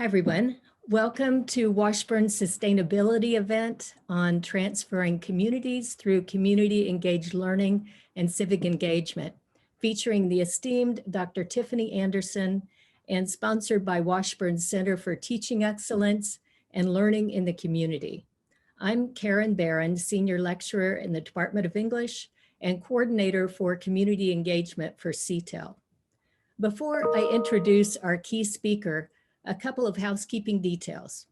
Hi, everyone. Welcome to Washburn's sustainability event on transferring communities through community engaged learning and civic engagement, featuring the esteemed Dr. Tiffany Anderson and sponsored by Washburn Center for Teaching Excellence and Learning in the Community. I'm Karen Barron, Senior Lecturer in the Department of English and Coordinator for Community Engagement for CTEL. Before I introduce our key speaker, a couple of housekeeping details.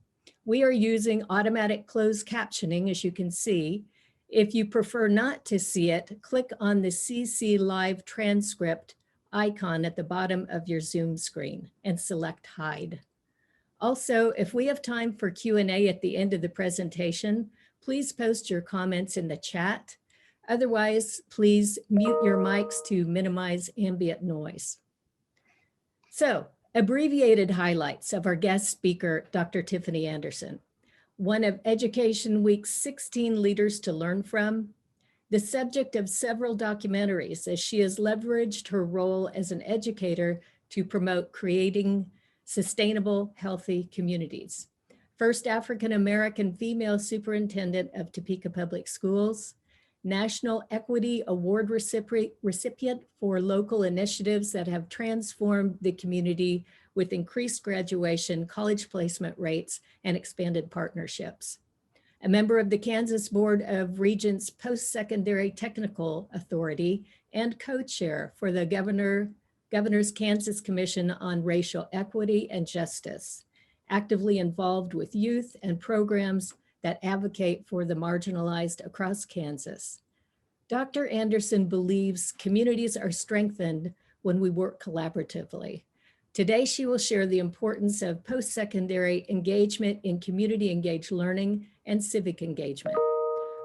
We are using automatic closed captioning, as you can see. If you prefer not to see it, click on the CC Live transcript icon at the bottom of your Zoom screen and select Hide. Also, if we have time for Q&A at the end of the presentation, please post your comments in the chat. Otherwise, please mute your mics to minimize ambient noise. So, abbreviated highlights of our guest speaker, Dr. Tiffany Anderson, one of Education Week's 16 leaders to learn from, the subject of several documentaries as she has leveraged her role as an educator to promote creating sustainable, healthy communities. First African-American female superintendent of Topeka Public Schools, National Equity Award recipient for local initiatives that have transformed the community with increased graduation, college placement rates, and expanded partnerships. A member of the Kansas Board of Regents Post-Secondary Technical Authority and co-chair for the Governor's Kansas Commission on Racial Equity and Justice, actively involved with youth and programs that advocate for the marginalized across Kansas. Dr. Anderson believes communities are strengthened when we work collaboratively. Today, she will share the importance of post-secondary engagement in community engaged learning and civic engagement.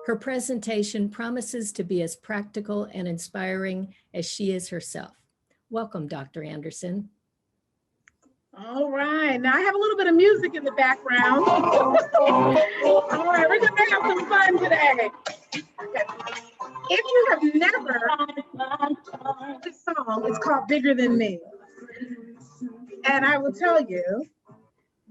Her presentation promises to be as practical and inspiring as she is herself. Welcome, Dr. Anderson. All right, now I have a little bit of music in the background. All right, we're gonna have some fun today. Okay. If you have never heard this song, it's called Bigger Than Me. And I will tell you,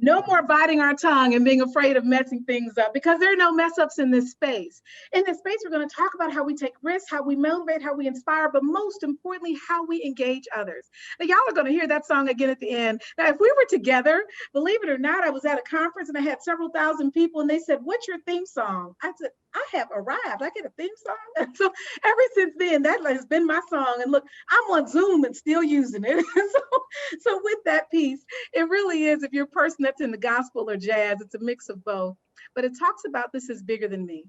no more biting our tongue and being afraid of messing things up, because there are no mess ups in this space. In this space, we're going to talk about how we take risks, how we motivate, how we inspire, but most importantly, how we engage others. Now, y'all are going to hear that song again at the end. Now, if we were together, believe it or not, I was at a conference and I had several thousand people and they said, "What's your theme song?" I said, "I have arrived. I get a theme song." And so ever since then, that has been my song. And look, I'm on Zoom and still using it. So with that piece, it really is, if you're a person that's in the gospel or jazz, it's a mix of both. But it talks about this is bigger than me.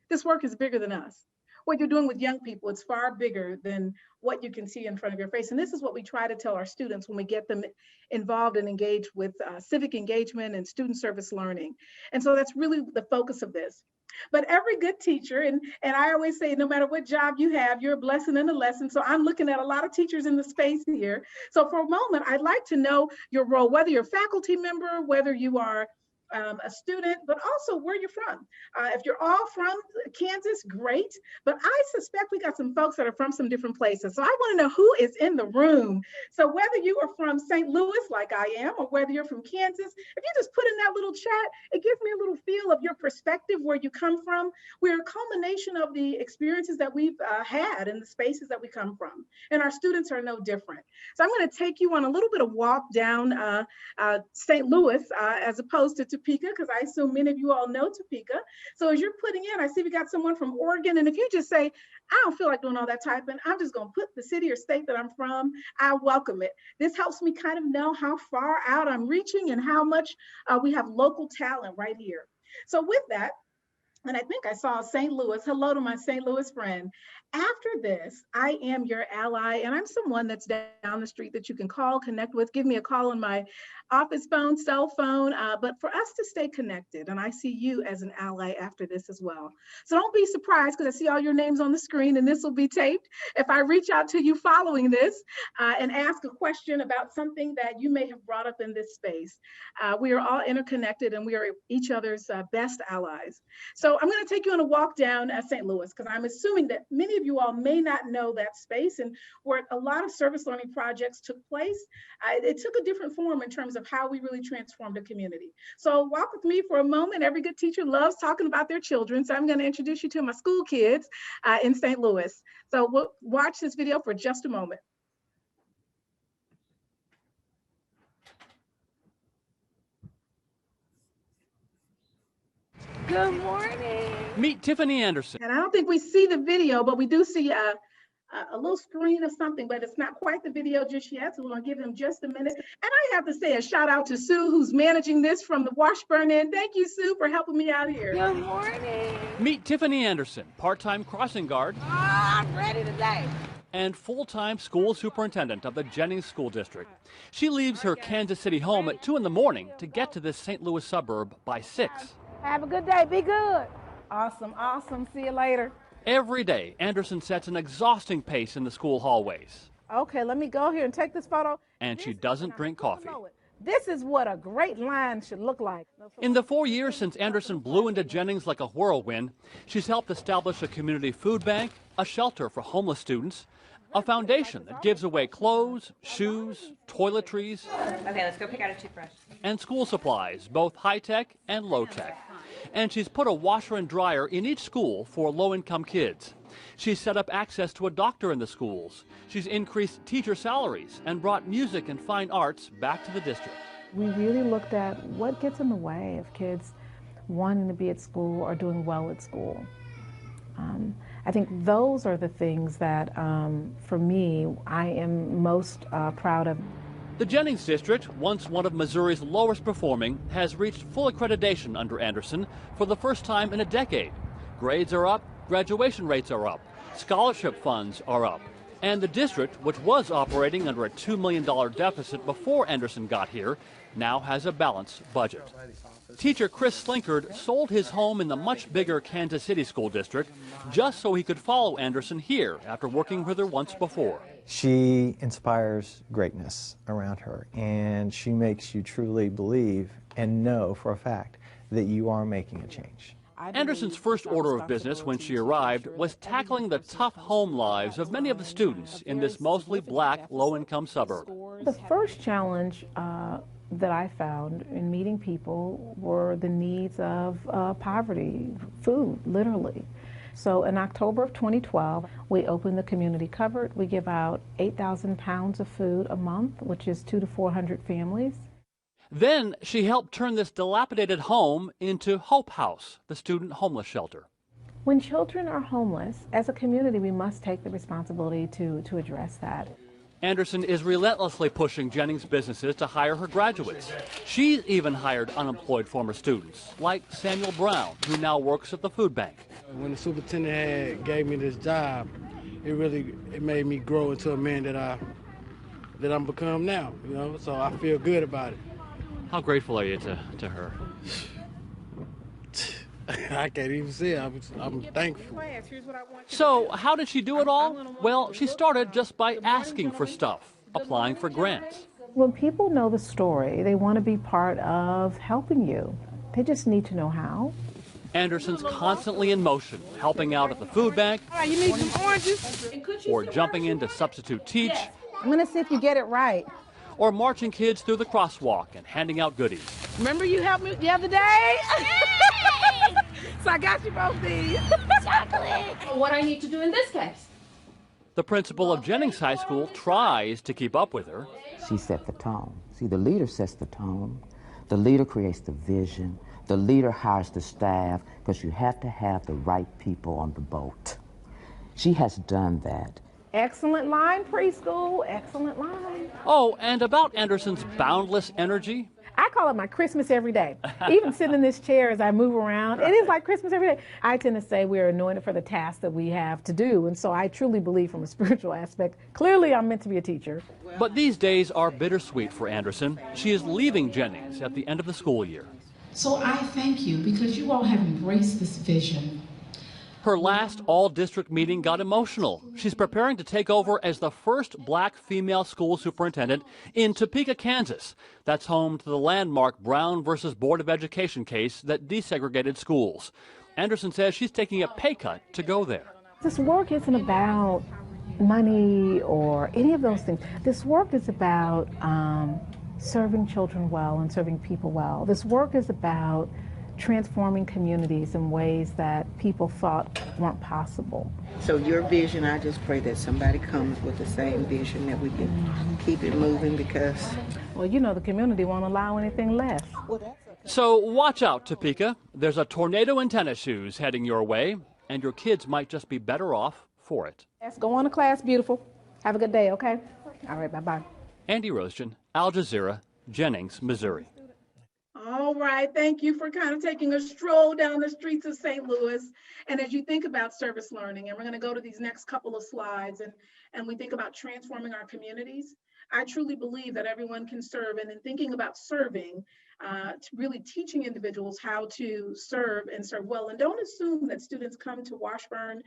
This work is bigger than us. What you're doing with young people, it's far bigger than what you can see in front of your face. And this is what we try to tell our students when we get them involved and engaged with civic engagement and student service learning. And so that's really the focus of this. But every good teacher, and I always say, no matter what job you have, you're a blessing and a lesson. So I'm looking at a lot of teachers in the space here. So for a moment, I'd like to know your role, whether you're a faculty member, whether you are a student, but also where you're from. If you're all from Kansas, great. But I suspect we got some folks that are from some different places. So I want to know who is in the room. So whether you are from St. Louis, like I am, or whether you're from Kansas, if you just put in that little chat, it gives me a little feel of your perspective, where you come from. We're a culmination of the experiences that we've had in the spaces that we come from. And our students are no different. So I'm going to take you on a little bit of walk down St. Louis as opposed to Topeka, because I assume many of you all know Topeka. So as you're putting in, I see we got someone from Oregon. And if you just say, "I don't feel like doing all that typing, I'm just going to put the city or state that I'm from," I welcome it. This helps me kind of know how far out I'm reaching and how much we have local talent right here. So with that, and I think I saw St. Louis. Hello to my St. Louis friend. After this, I am your ally, and I'm someone that's down the street that you can call, connect with. Give me a call on my office phone, cell phone, but for us to stay connected, and I see you as an ally after this as well. So don't be surprised, because I see all your names on the screen, and this will be taped. If I reach out to you following this and ask a question about something that you may have brought up in this space, we are all interconnected, and we are each other's best allies. So I'm going to take you on a walk down St. Louis, because I'm assuming that many of you all may not know that space, and where a lot of service learning projects took place. It took a different form in terms of of how we really transformed a community. So walk with me for a moment. Every good teacher loves talking about their children. So I'm going to introduce you to my school kids in St. Louis. So we'll watch this video for just a moment. Good morning. Meet Tiffany Anderson. And I don't think we see the video, but we do see a little screen of something, but it's not quite the video just yet. So we're gonna give them just a minute. And I have to say a shout out to Sue, who's managing this from the Washburn end. Thank you, Sue, for helping me out here. Good morning. Meet Tiffany Anderson, part-time crossing guard I'm ready today. and full-time school superintendent of the Jennings School District. She leaves her Kansas City home at 2 in the morning to get to this St. Louis suburb by 6. Have a good day. Be good. Awesome, awesome. See you later. Every day, Anderson sets an exhausting pace in the school hallways. Okay, let me go here and take this photo. And she doesn't drink coffee. This is what a great line should look like. In the 4 years since Anderson blew into Jennings like a whirlwind, she's helped establish a community food bank, a shelter for homeless students, a foundation that gives away clothes, shoes, toiletries, Okay, let's go pick out a toothbrush. and school supplies, both high-tech and low-tech. And she's put a washer and dryer in each school for low-income kids. She's set up access to a doctor in the schools. She's increased teacher salaries and brought music and fine arts back to the district. We really looked at what gets in the way of kids wanting to be at school or doing well at school. I think those are the things that, for me, I am most proud of. The Jennings District, once one of Missouri's lowest performing, has reached full accreditation under Anderson for the first time in a decade. Grades are up, graduation rates are up, scholarship funds are up, and the district, which was operating under a $2 million deficit before Anderson got here, now has a balanced budget. Teacher Chris Slinkard sold his home in the much bigger Kansas City School District just so he could follow Anderson here after working with her once before. She inspires greatness around her, and she makes you truly believe and know for a fact that you are making a change. Anderson's first order of business when she arrived was tackling the tough home lives of many of the students in this mostly black, low-income suburb. The first challenge that I found in meeting people were the needs of poverty, food, literally. So in October of 2012, we opened the community cupboard. We give out 8,000 pounds of food a month, which is 200 to 400 families. Then she helped turn this dilapidated home into Hope House, the student homeless shelter. When children are homeless, as a community, we must take the responsibility to address that. Anderson is relentlessly pushing Jennings businesses to hire her graduates. She's even hired unemployed former students, like Samuel Brown, who now works at the food bank. When the superintendent gave me this job, it made me grow into a man that I'm become now, you know, so I feel good about it. How grateful are you to her? I can't even say it. I'm thankful. So how did she do it all? Well, she started just by asking for stuff, applying for grants. When people know the story, they want to be part of helping you. They just need to know how. Anderson's constantly in motion, helping out at the food bank, You need some oranges? or jumping in to substitute teach, I'm going to see if you get it right. or marching kids through the crosswalk and handing out goodies. Remember you helped me the other day? So I got you both these. Chocolate. What I need to do in this case? The principal of Jennings High School tries to keep up with her. She set the tone. See, the leader sets the tone. The leader creates the vision. The leader hires the staff, because you have to have the right people on the boat. She has done that. Excellent line, preschool, excellent line. Oh, and about Anderson's boundless energy, I call it my Christmas every day. Even sitting in this chair as I move around, it is like Christmas every day. I tend to say we're anointed for the task that we have to do, and so I truly believe from a spiritual aspect, clearly I'm meant to be a teacher. but these days are bittersweet for Anderson. She is leaving Jennings at the end of the school year. So I thank you because you all have embraced this vision. Her last all-district meeting got emotional. She's preparing to take over as the first black female school superintendent in Topeka, Kansas. That's home to the landmark Brown versus Board of Education case that desegregated schools. Anderson says she's taking a pay cut to go there. This work isn't about money or any of those things. This work is about serving children well and serving people well. This work is about transforming communities in ways that people thought weren't possible. So your vision, I just pray that somebody comes with the same vision, that we can keep it moving, because... Well, you know, the community won't allow anything less. So watch out, Topeka. There's a tornado in tennis shoes heading your way, and your kids might just be better off for it. Let's go on to class, beautiful. Have a good day, okay? All right, bye-bye. Andy Roesgen, Al Jazeera, Jennings, Missouri. All right, thank you for kind of taking a stroll down the streets of St. Louis. And as you think about service learning, and we're going to go to these next couple of slides, and we think about transforming our communities, I truly believe that everyone can serve. And in thinking about serving, really teaching individuals how to serve and serve well. And don't assume that students come to Washburn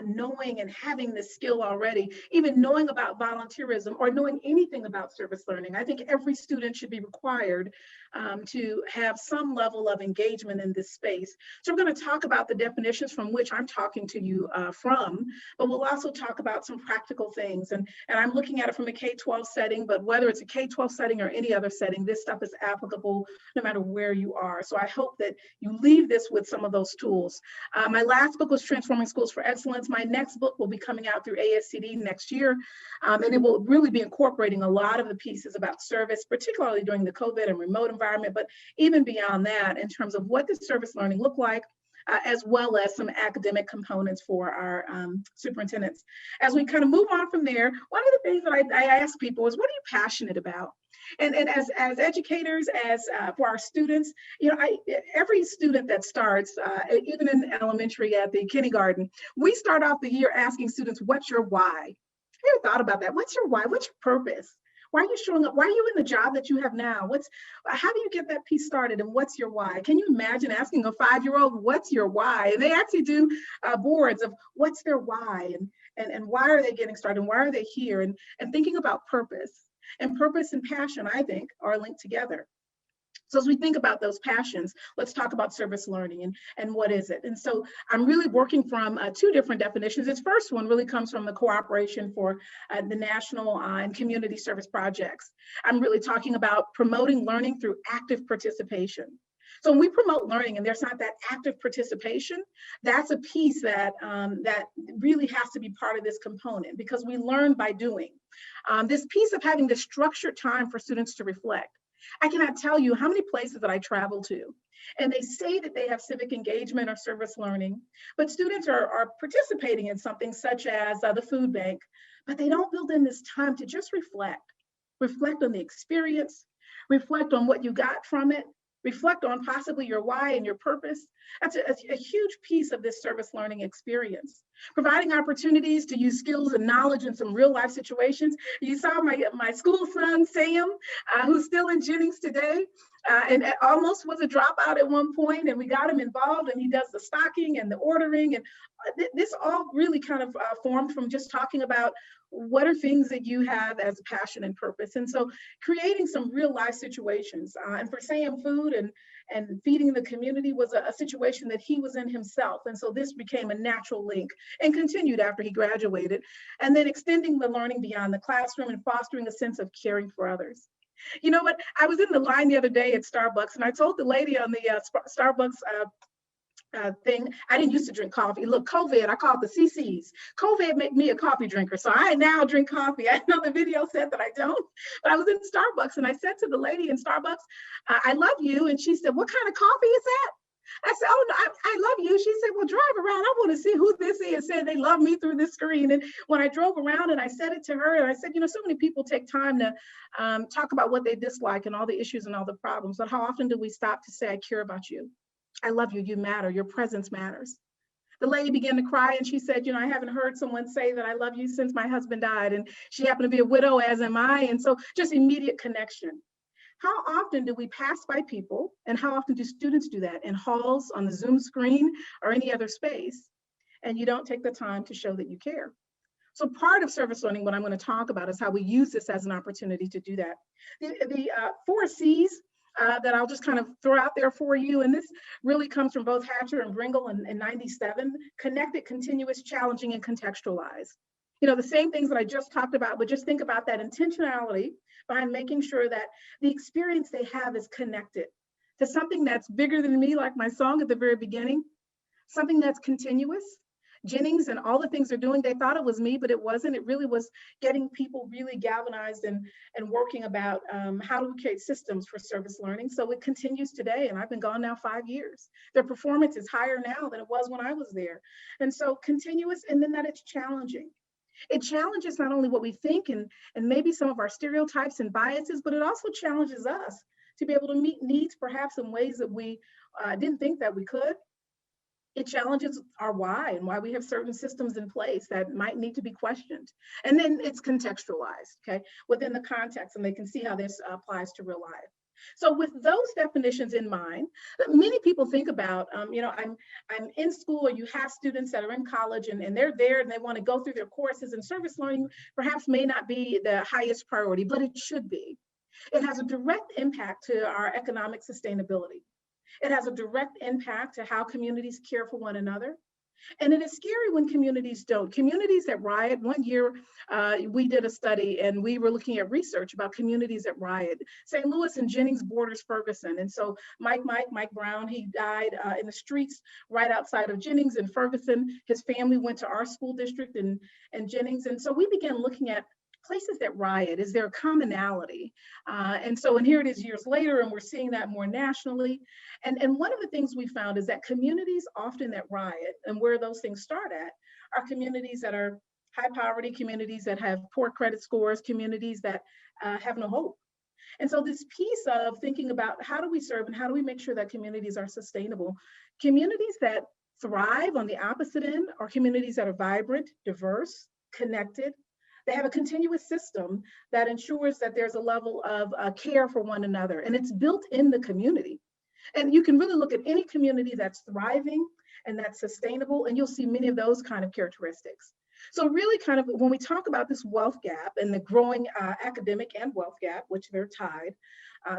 knowing and having this skill already, even knowing about volunteerism or knowing anything about service learning. I think every student should be required to have some level of engagement in this space. So we're going to talk about the definitions from which I'm talking to you from, but we'll also talk about some practical things. And I'm looking at it from a K-12 setting, but whether it's a K-12 setting or any other setting, this stuff is applicable no matter where you are. So I hope that you leave this with some of those tools. My last book was Transforming Schools for Excellence. My next book will be coming out through ASCD next year, and it will really be incorporating a lot of the pieces about service, particularly during the COVID and remote environment, but even beyond that in terms of what does service learning look like, as well as some academic components for our superintendents. As we kind of move on from there, one of the things that I ask people is, what are you passionate about? And as educators, for our students, you know, every student that starts, even in elementary at the kindergarten, we start off the year asking students, what's your why? Have you ever thought about that? What's your why? What's your purpose? Why are you showing up? Why are you in the job that you have now? How do you get that piece started, and what's your why? Can you imagine asking a 5-year-old, what's your why? And they actually do boards of what's their why, and why are they getting started, and why are they here, and thinking about purpose. And purpose and passion, I think, are linked together. So as we think about those passions, let's talk about service learning and what is it? And so I'm really working from 2 different definitions. This first one really comes from the Cooperation for the National and Community Service Projects. I'm really talking about promoting learning through active participation. So when we promote learning and there's not that active participation, that's a piece that, that really has to be part of this component, because we learn by doing. This piece of having the structured time for students to reflect. I cannot tell you how many places that I travel to, and they say that they have civic engagement or service learning, but students are participating in something such as the food bank, but they don't build in this time to just reflect on the experience, reflect on what you got from it, reflect on possibly your why and your purpose. That's a huge piece of this service learning experience. Providing opportunities to use skills and knowledge in some real life situations. You saw my school son, Sam, who's still in Jennings today, and almost was a dropout at one point, and we got him involved, and he does the stocking and the ordering, and this all really kind of formed from just talking about what are things that you have as a passion and purpose. And so creating some real life situations, and for Sam, food and feeding the community was a situation that he was in himself. And so this became a natural link and continued after he graduated. And then extending the learning beyond the classroom and fostering a sense of caring for others. You know what? I was in the line the other day at Starbucks, and I told the lady on the Starbucks thing, I didn't used to drink coffee. Look, COVID, I call it the CCs. COVID made me a coffee drinker, so I now drink coffee. I know the video said that I don't, but I was in Starbucks, and I said to the lady in Starbucks, I love you. And she said, what kind of coffee is that? I said, oh, no, I love you. She said, well, drive around. I want to see who this is. Said they love me through this screen. And when I drove around and I said it to her, and I said, you know, so many people take time to talk about what they dislike and all the issues and all the problems, but how often do we stop to say, I care about you? I love you, you matter, your presence matters. The lady began to cry, and she said, you know, I haven't heard someone say that I love you since my husband died. And she happened to be a widow, as am I. And so just immediate connection. How often do we pass by people, and how often do students do that in halls, on the Zoom screen, or any other space, and you don't take the time to show that you care? So part of service learning, what I'm going to talk about, is how we use this as an opportunity to do that. The 4 C's that I'll just kind of throw out there for you, and this really comes from both Hatcher and Bringle in 97, connected, continuous, challenging, and contextualize. You know, the same things that I just talked about, but just think about that intentionality behind making sure that the experience they have is connected to something that's bigger than me, like my song at the very beginning, something that's continuous. Jennings and all the things they're doing, they thought it was me, but it wasn't. It really was getting people really galvanized and working about how do we create systems for service learning. So it continues today, and I've been gone now 5 years. Their performance is higher now than it was when I was there. And so continuous, and then that it's challenging. It challenges not only what we think and maybe some of our stereotypes and biases, but it also challenges us to be able to meet needs perhaps in ways that we didn't think that we could. It challenges our why and why we have certain systems in place that might need to be questioned. And then it's contextualized, okay, within the context, and they can see how this applies to real life. So with those definitions in mind, many people think about, you know, I'm in school, or you have students that are in college and they're there and they want to go through their courses, and service learning perhaps may not be the highest priority, but it should be. It has a direct impact to our economic sustainability. It has a direct impact to how communities care for one another. And it is scary when communities don't. Communities that riot, one year we did a study and we were looking at research about communities that riot. St. Louis and Jennings borders Ferguson. And so Mike Brown, he died in the streets right outside of Jennings in Ferguson. His family went to our school district in Jennings. And so we began looking at places that riot. Is there a commonality? And here it is years later, and we're seeing that more nationally. And one of the things we found is that communities often that riot, and where those things start at, are communities that are high poverty, communities that have poor credit scores, communities that have no hope. And so this piece of thinking about how do we serve and how do we make sure that communities are sustainable, communities that thrive on the opposite end are communities that are vibrant, diverse, connected. They have a continuous system that ensures that there's a level of care for one another, and it's built in the community. And you can really look at any community that's thriving and that's sustainable, and you'll see many of those kind of characteristics. So really kind of when we talk about this wealth gap and the growing academic and wealth gap, which they're tied,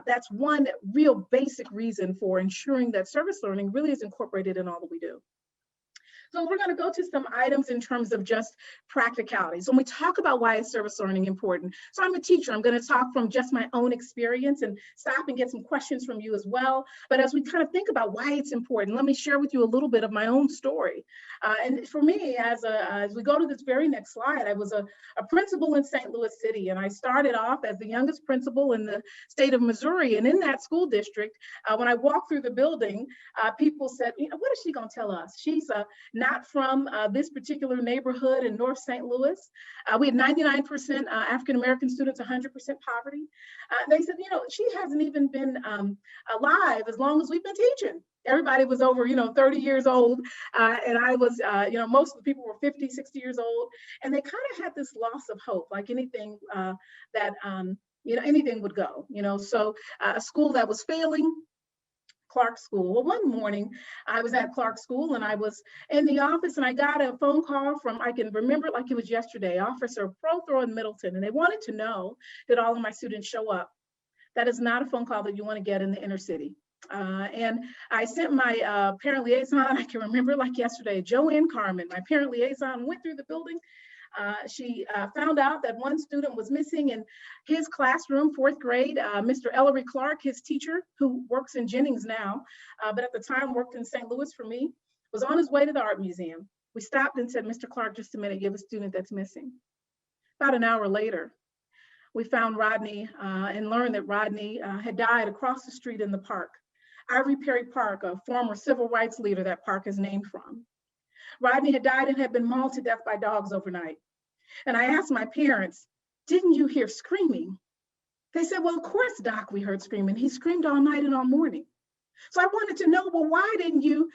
that's one real basic reason for ensuring that service learning really is incorporated in all that we do. So we're going to go to some items in terms of just practicalities. When we talk about why is service learning important, so I'm a teacher. I'm going to talk from just my own experience and stop and get some questions from you as well. But as we kind of think about why it's important, let me share with you a little bit of my own story. And for me, as we go to this very next slide, I was a principal in St. Louis City, and I started off as the youngest principal in the state of Missouri. And in that school district, when I walked through the building, people said, you know, what is she going to tell us? She's not from this particular neighborhood in North St. Louis. We had 99% African-American students, 100% poverty. They said, you know, she hasn't even been alive as long as we've been teaching. Everybody was over, 30 years old. And I was, most of the people were 50, 60 years old. And they kind of had this loss of hope, like anything anything would go, So a school that was failing, Clark School. Well, one morning I was at Clark School and I was in the office and I got a phone call from, I can remember it like it was yesterday, Officer Prothro in Middleton, and they wanted to know that all of my students show up. That is not a phone call that you want to get in the inner city. And I sent my parent liaison, I can remember it like yesterday, Joanne Carmen, my parent liaison, went through the building. She found out that one student was missing in his classroom, 4th grade. Mr. Ellery Clark, his teacher, who works in Jennings now, but at the time worked in St. Louis for me, was on his way to the art museum. We stopped and said, Mr. Clark, just a minute, you have a student that's missing. About an hour later, we found Rodney and learned that Rodney had died across the street in the park. Ivory Perry Park, a former civil rights leader that park is named from. Rodney had died and had been mauled to death by dogs overnight. And I asked my parents, didn't you hear screaming? They said, well, of course, Doc, we heard screaming. He screamed all night and all morning. So I wanted to know, well, why didn't you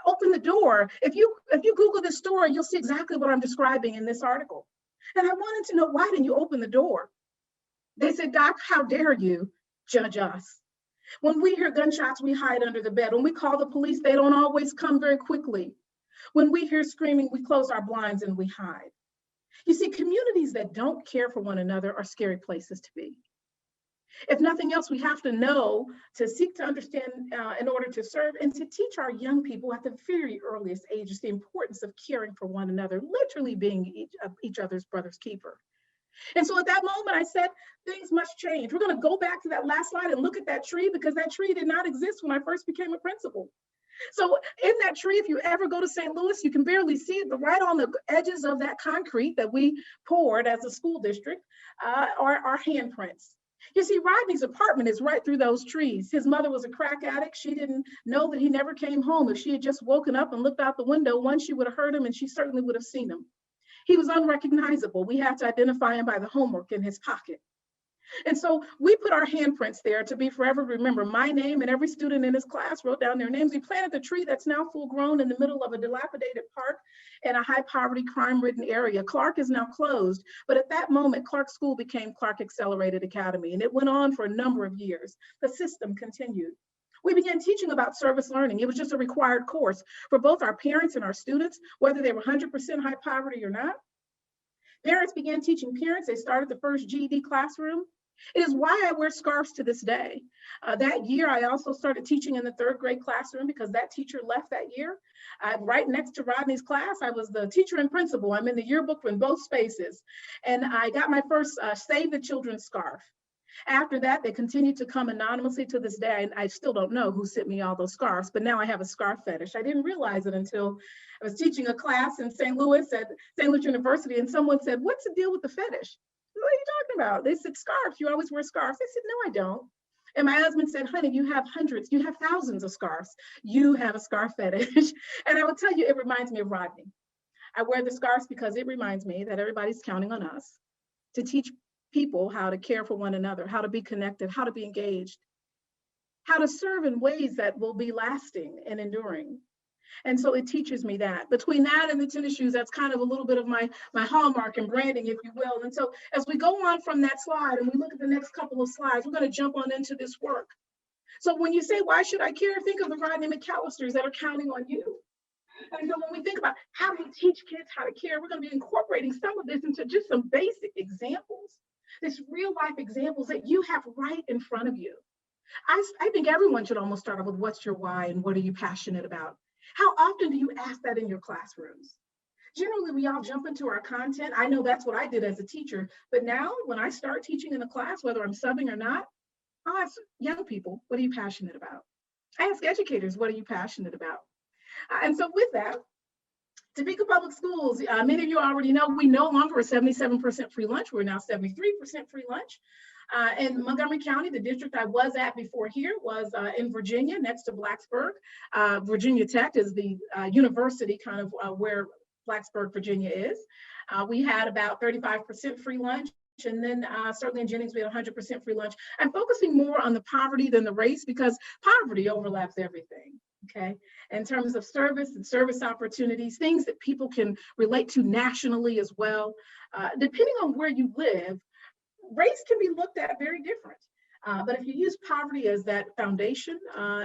open the door? If you Google this story, you'll see exactly what I'm describing in this article. And I wanted to know, why didn't you open the door? They said, Doc, how dare you judge us? When we hear gunshots, we hide under the bed. When we call the police, they don't always come very quickly. When we hear screaming, we close our blinds and we hide. You see, communities that don't care for one another are scary places to be. If nothing else, we have to know to seek to understand in order to serve, and to teach our young people at the very earliest ages the importance of caring for one another, literally being each other's brother's keeper. And so at that moment, I said, things must change. We're going to go back to that last slide and look at that tree, because that tree did not exist when I first became a principal. So in that tree, if you ever go to St. Louis, you can barely see it, but right on the edges of that concrete that we poured as a school district are our handprints. You see, Rodney's apartment is right through those trees. His mother was a crack addict. She didn't know that he never came home. If she had just woken up and looked out the window, one, she would have heard him, and she certainly would have seen him. He was unrecognizable. We had to identify him by the homework in his pocket. And so we put our handprints there to be forever remembered. My name and every student in his class wrote down their names. We planted the tree that's now full grown in the middle of a dilapidated park in a high poverty, crime-ridden area. Clark is now closed, but at that moment, Clark School became Clark Accelerated Academy, and it went on for a number of years. The system continued. We began teaching about service learning. It was just a required course for both our parents and our students, whether they were 100% high poverty or not. Parents began teaching parents. They started the first GED classroom. It is why I wear scarves to this day. That year, I also started teaching in the 3rd grade classroom because that teacher left that year. Right next to Rodney's class, I was the teacher and principal. I'm in the yearbook in both spaces. And I got my first Save the Children scarf. After that, they continued to come anonymously to this day. And I still don't know who sent me all those scarves, but now I have a scarf fetish. I didn't realize it until I was teaching a class in St. Louis at St. Louis University, and someone said, "What's the deal with the fetish?" "What are you talking about?" They said, "Scarves, you always wear scarves." I said, "No, I don't." And my husband said, "Honey, you have hundreds, you have thousands of scarves. You have a scarf fetish." And I will tell you, it reminds me of Rodney. I wear the scarves because it reminds me that everybody's counting on us to teach people how to care for one another, how to be connected, how to be engaged, how to serve in ways that will be lasting and enduring. And so it teaches me that. Between that and the tennis shoes, that's kind of a little bit of my hallmark and branding, if you will. And so as we go on from that slide and we look at the next couple of slides, we're going to jump on into this work. So when you say, why should I care? Think of the Rodney McAllisters that are counting on you. And so when we think about how do we teach kids how to care, we're going to be incorporating some of this into just some basic examples, this real life examples that you have right in front of you. I think everyone should almost start off with, what's your why and what are you passionate about? How often do you ask that in your classrooms? Generally, we all jump into our content. I know that's what I did as a teacher, but now when I start teaching in a class, whether I'm subbing or not, I'll ask young people, what are you passionate about? I ask educators, what are you passionate about? And so with that, Topeka Public Schools, many of you already know, we no longer are 77% free lunch. We're now 73% free lunch. In Montgomery County, the district I was at before here was in Virginia, next to Blacksburg. Virginia Tech is the university kind of where Blacksburg, Virginia is. We had about 35% free lunch. And then certainly in Jennings, we had 100% free lunch. I'm focusing more on the poverty than the race because poverty overlaps everything. Okay, in terms of service and service opportunities, things that people can relate to nationally as well. Depending on where you live, race can be looked at very different. But if you use poverty as that foundation,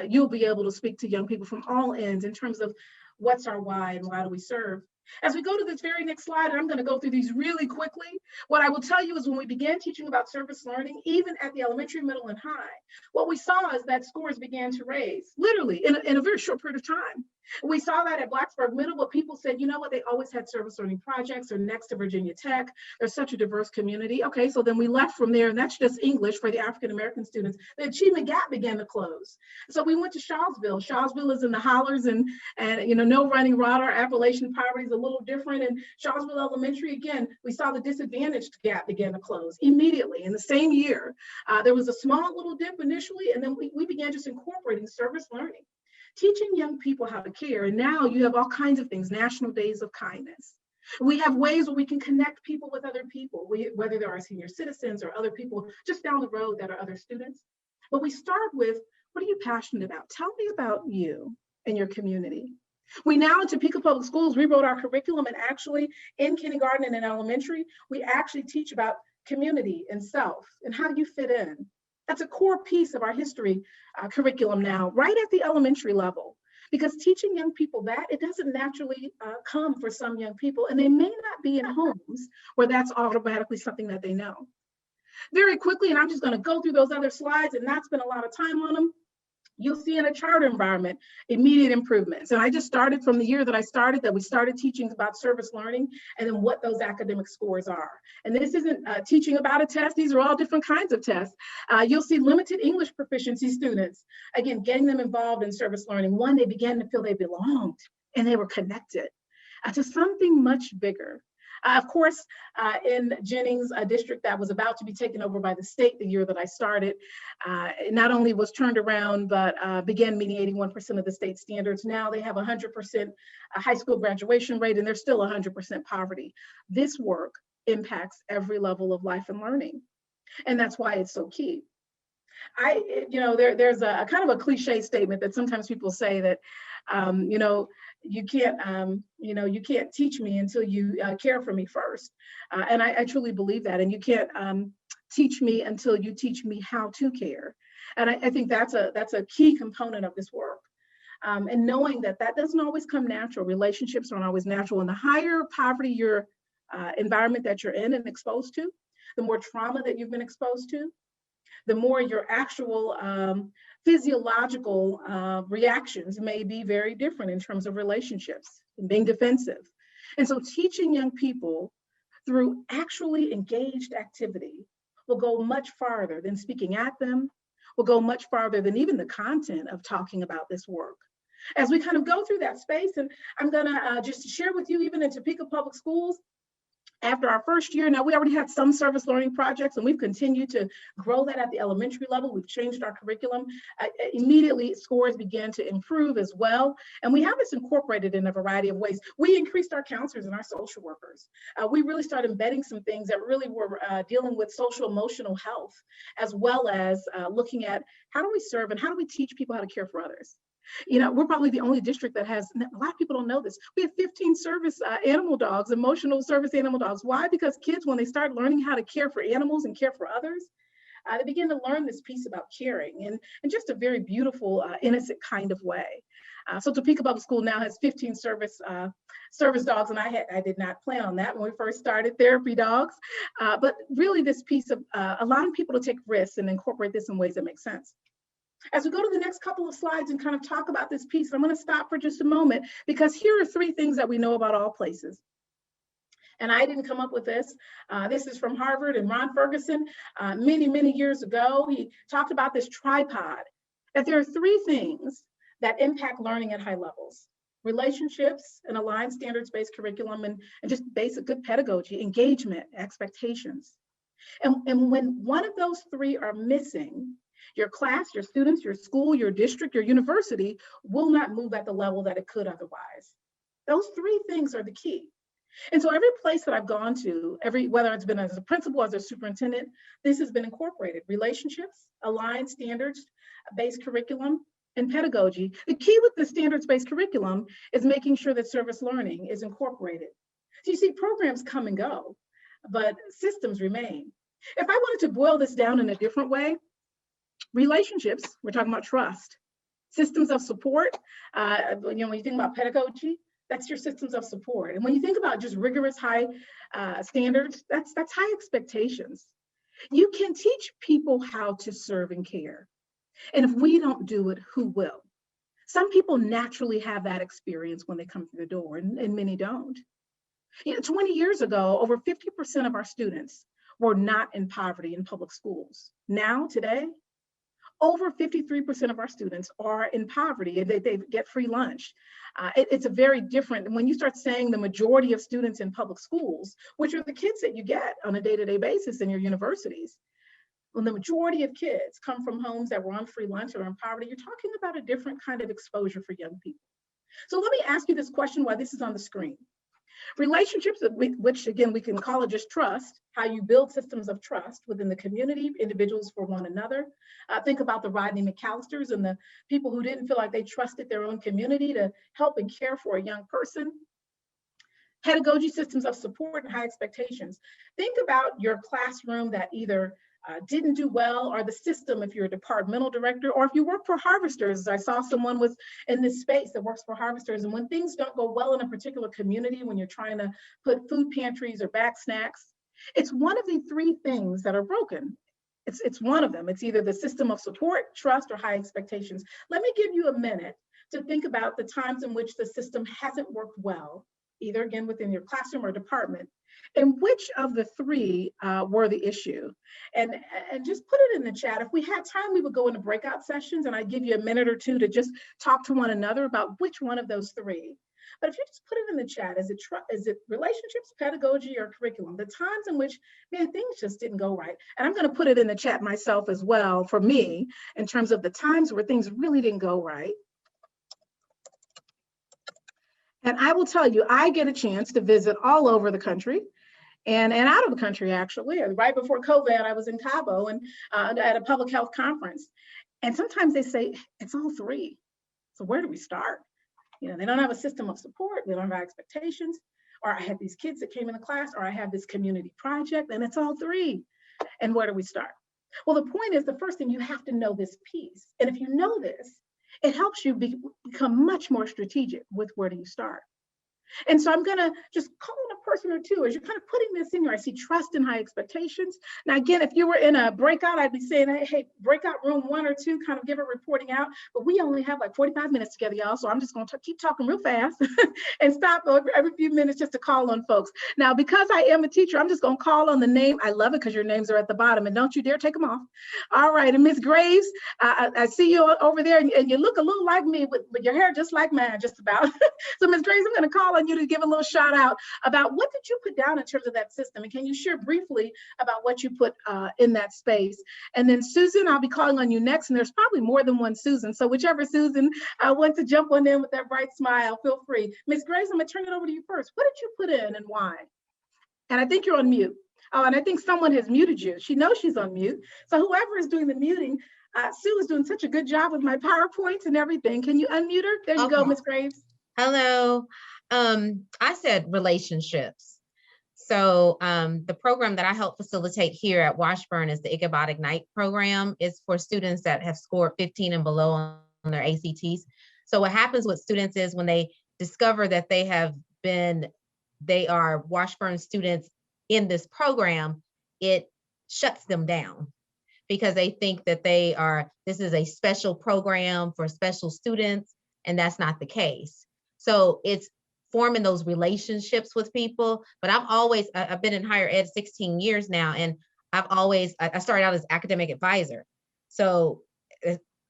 you'll be able to speak to young people from all ends in terms of what's our why and why do we serve. As we go to this very next slide, and I'm going to go through these really quickly, what I will tell you is when we began teaching about service learning, even at the elementary, middle, and high, what we saw is that scores began to raise, literally in a very short period of time. We saw that at Blacksburg Middle, but people said, you know what, they always had service learning projects. They're next to Virginia Tech. They're such a diverse community. Okay, so then we left from there, and that's just English for the African-American students. The achievement gap began to close. So we went to Shawsville. Shawsville is in the hollers and you know, no running water. Appalachian poverty is a little different. And Shawsville Elementary, again, we saw the disadvantaged gap begin to close immediately in the same year. There was a small little dip initially, and then we began just incorporating service learning, teaching young people how to care. And now you have all kinds of things, National Days of Kindness. We have ways where we can connect people with other people, whether they're our senior citizens or other people just down the road that are other students. But we start with, what are you passionate about? Tell me about you and your community. We now in Topeka Public Schools rewrote our curriculum, and actually in kindergarten and in elementary, we actually teach about community and self and how you fit in. That's a core piece of our history curriculum now, right at the elementary level, because teaching young people that, it doesn't naturally come for some young people, and they may not be in homes where that's automatically something that they know. Very quickly, and I'm just going to go through those other slides and not spend a lot of time on them. You'll see in a charter environment, immediate improvements. And I just started from the year that I started, that we started teaching about service learning and then what those academic scores are. And this isn't teaching about a test. These are all different kinds of tests. You'll see limited English proficiency students, again, getting them involved in service learning. One, they began to feel they belonged and they were connected to something much bigger. Of course, in Jennings, a district that was about to be taken over by the state the year that I started, it not only was turned around, but began meeting 81% of the state standards. Now they have 100% high school graduation rate, and there's still 100% poverty. This work impacts every level of life and learning, and that's why it's so key. There's a kind of a cliche statement that sometimes people say that, you can't teach me until you care for me first. And I truly believe that. And you can't teach me until you teach me how to care. And I think that's a key component of this work. And knowing that doesn't always come natural. Relationships aren't always natural. And the higher poverty your environment that you're in and exposed to, the more trauma that you've been exposed to, the more your actual physiological reactions may be very different in terms of relationships and being defensive. And so teaching young people through actually engaged activity will go much farther than speaking at them, will go much farther than even the content of talking about this work. As we kind of go through that space, and I'm gonna just share with you, even in Topeka Public Schools, after our first year, now we already had some service learning projects and we've continued to grow that at the elementary level. We've changed our curriculum. Immediately scores began to improve as well. And we have this incorporated in a variety of ways. We increased our counselors and our social workers. We really started embedding some things that really were dealing with social emotional health, as well as looking at how do we serve and how do we teach people how to care for others. We're probably the only district that has, a lot of people don't know this, we have 15 service animal dogs, emotional service animal dogs. Why? Because kids, when they start learning how to care for animals and care for others, they begin to learn this piece about caring in just a very beautiful, innocent kind of way. So Topeka Public School now has 15 service dogs, and I did not plan on that when we first started, therapy dogs. But really this piece of allowing people to take risks and incorporate this in ways that make sense. As we go to the next couple of slides and kind of talk about this piece, I'm going to stop for just a moment, because here are 3 things that we know about all places. And I didn't come up with this. This is from Harvard and Ron Ferguson many, many years ago. He talked about this tripod, that there are 3 things that impact learning at high levels: relationships, an aligned standards-based curriculum, and just basic good pedagogy, engagement, expectations. And when one of those 3 are missing, your class, your students, your school, your district, your university will not move at the level that it could otherwise. Those 3 things are the key. And so every place that I've gone to, whether it's been as a principal, as a superintendent, this has been incorporated: relationships, aligned standards-based curriculum, and pedagogy. The key with the standards-based curriculum is making sure that service learning is incorporated. So you see, programs come and go, but systems remain. If I wanted to boil this down in a different way, relationships, we're talking about trust. Systems of support, when you think about pedagogy, that's your systems of support. And when you think about just rigorous high standards, that's high expectations. You can teach people how to serve and care. And if we don't do it, who will? Some people naturally have that experience when they come through the door, and many don't. 20 years ago, over 50% of our students were not in poverty in public schools. Now, today, over 53% of our students are in poverty, and they get free lunch. It's a very different, when you start saying the majority of students in public schools, which are the kids that you get on a day-to-day basis in your universities, when the majority of kids come from homes that were on free lunch or in poverty, you're talking about a different kind of exposure for young people. So let me ask you this question while this is on the screen. Relationships, which again, we can call it just trust, how you build systems of trust within the community, individuals for one another. Think about the Rodney McAllisters and the people who didn't feel like they trusted their own community to help and care for a young person. Pedagogy, systems of support, and high expectations. Think about your classroom that either didn't do well, or the system if you're a departmental director, or if you work for harvesters. I saw someone was in this space that works for harvesters, and when things don't go well in a particular community, when you're trying to put food pantries or back snacks, It's one of the three things that are broken. It's one of them. It's either the system of support, trust, or high expectations. Let me give you a minute to think about the times in which the system hasn't worked well, either again within your classroom or department, and which of the three were the issue. And just put it in the chat. If we had time, we would go into breakout sessions and I'd give you a minute or two to just talk to one another about which one of those three. But if you just put it in the chat, is it relationships, pedagogy, or curriculum? The times in which, man, things just didn't go right. And I'm going to put it in the chat myself as well for me in terms of the times where things really didn't go right. And I will tell you, I get a chance to visit all over the country and out of the country, actually. Right before COVID, I was in Cabo and at a public health conference. And sometimes they say, it's all three. So where do we start? You know, they don't have a system of support. They don't have expectations. Or I had these kids that came into class, or I have this community project, and it's all three. And where do we start? Well, the point is, the first thing, you have to know this piece. And if you know this, it helps you become much more strategic with where do you start. And so I'm going to just call on a person or two as you're kind of putting this in here. I see trust and high expectations. Now, again, if you were in a breakout, I'd be saying, hey, breakout room 1 or 2, kind of give it reporting out. But we only have like 45 minutes together, y'all. So I'm just going to keep talking real fast and stop every few minutes just to call on folks. Now, because I am a teacher, I'm just going to call on the name. I love it because your names are at the bottom, and don't you dare take them off. All right. And Miss Graves, I see you over there, and you look a little like me with your hair just like mine, just about. So Miss Graves, I'm going to call on you to give a little shout out about what did you put down in terms of that system, and can you share briefly about what you put in that space? And then Susan, I'll be calling on you next, and there's probably more than one Susan, so whichever Susan wants to jump on in with that bright smile, feel free. Ms. Grace, I'm gonna turn it over to you first. What did you put in and why? And I think you're on mute. Oh, and I think someone has muted you. She knows she's on mute. So whoever is doing the muting, Sue is doing such a good job with my PowerPoints and everything. Can you unmute her? There you go, Ms. Graves. Hello. I said relationships. So the program that I help facilitate here at Washburn is the Ichabod Ignite program. It's for students that have scored 15 and below on their ACTs. So what happens with students is when they discover that they are Washburn students in this program, it shuts them down because they think that this is a special program for special students, and that's not the case. So it's forming those relationships with people. But I've been in higher ed 16 years now, and I started out as academic advisor. So